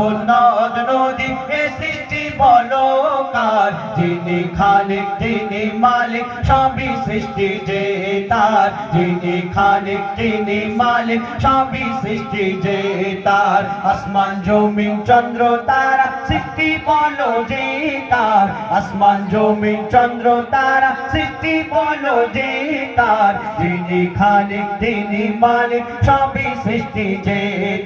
আপন নদ নদী এ সৃষ্টি বলো কার, যিনি খালিক যিনি মালিক সবই সৃষ্টি যে তার, যিনি খালিক যিনি মালিক সবই সৃষ্টি যে তার। আসমান জমিন চন্দ্র তারা সৃষ্টি বলো যে তার, আসমান জমিন চন্দ্র তারা সৃষ্টি বলো যে তার, যিনি খালিক যিনি মালিক সবই সৃষ্টি যে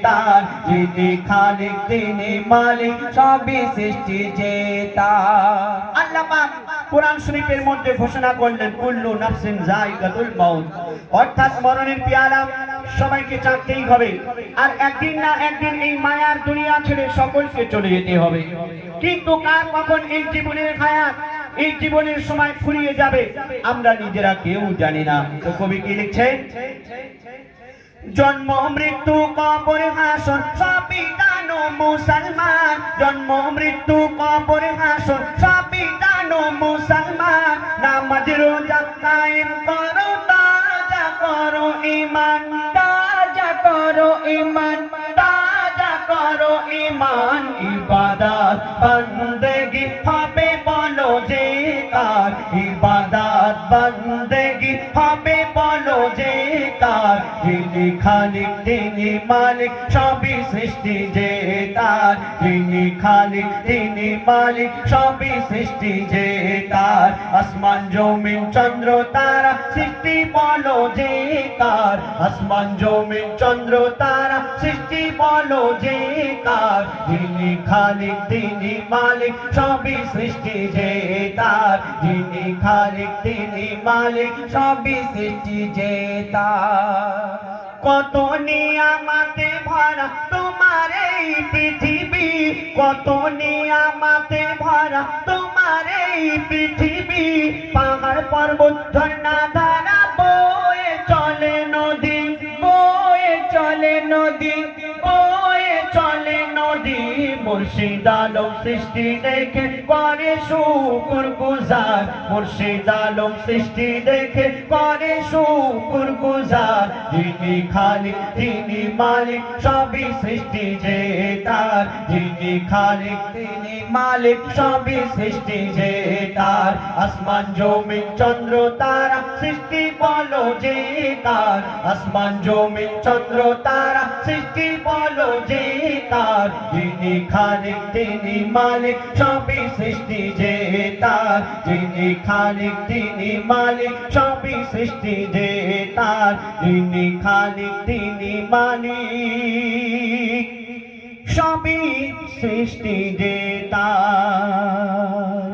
তার, যিনি খালিক যিনি মালিক সবই সৃষ্টি যে তার। আল্লাহ পাক কোরআন শরীফের মধ্যে ঘোষণা করলেন কুল্লু নাফসিন যায়িকাতুল মাউত, অর্থাৎ মরণের পেয়ালা সবাইকে চাকতেই হবে, আর একদিন না একদিন এই মায়ার দুনিয়া ছেড়ে সকলকে চলে যেতে হবে। কিন্তু কার কখন এই জীবনের হায়াত, এই জীবনের সময় ফুরিয়ে যাবে আমরা নিজেরা কেউ জানি না। তো কবি কি লিখছেন? জন্ম মৃত্যু কবর হাসর সবই জানো মুসলমান, জন্ম মৃত্যু কবর হাসর সবই জানো মুসলমান। নামাজ রোজা কায়েম করো, তাজা করো ঈমান, তাজা করো ঈমান, তাজা করো ঈমান। ইবাদত বন্দেগি হবে বলো যে কার, ইবাদত বন্দেগি হবে বলো যে কার, যিনি খালিক যিনি মালিক সবই সৃষ্টি যে তার, যিনি খালিক যিনি মালিক সবই সৃষ্টি যে তার। আসমান জমিন চন্দ্র তারা সৃষ্টি বলো যে কার, আসমান জমিন চন্দ্র তারা সৃষ্টি বলো যে কার, যিনি খালিক যিনি মালিক সবই সৃষ্টি যে তার, যিনি খালিক যিনি মালিক সবই সৃষ্টি যে তার। কত নিয়ামতে ভরা তোমার এই পৃথিবী, কত নিয়ামতে ভরা তোমার এই পৃথিবী। পাহাড় পর্বত ঝর্ণা ধারা বয়ে চলে নদী, বয়ে চলে নদী, বয়ে চলে নদী। মুর্শিদ আলম সৃষ্টি দেখে করে শুকর গুজার, মুর্শিদ আলম সৃষ্টি দেখে করে শুকর গুজার। যিনি খালিক যিনি মালিক সবই সৃষ্টি যে তার, যিনি খালিক যিনি মালিক সবই সৃষ্টি যে তার। আসমান জমিন চন্দ্র তারা সৃষ্টি বলো যে কার, আসমান জমিন চন্দ্র তারা সৃষ্টি বলো যে কার, যিনি খালিক যিনি মালিক সবই সৃষ্টি যে তার, যিনি খালিক যিনি মালিক সবই সৃষ্টি যে তার, যিনি খালিক যিনি মালিক সবই সৃষ্টি যে তার।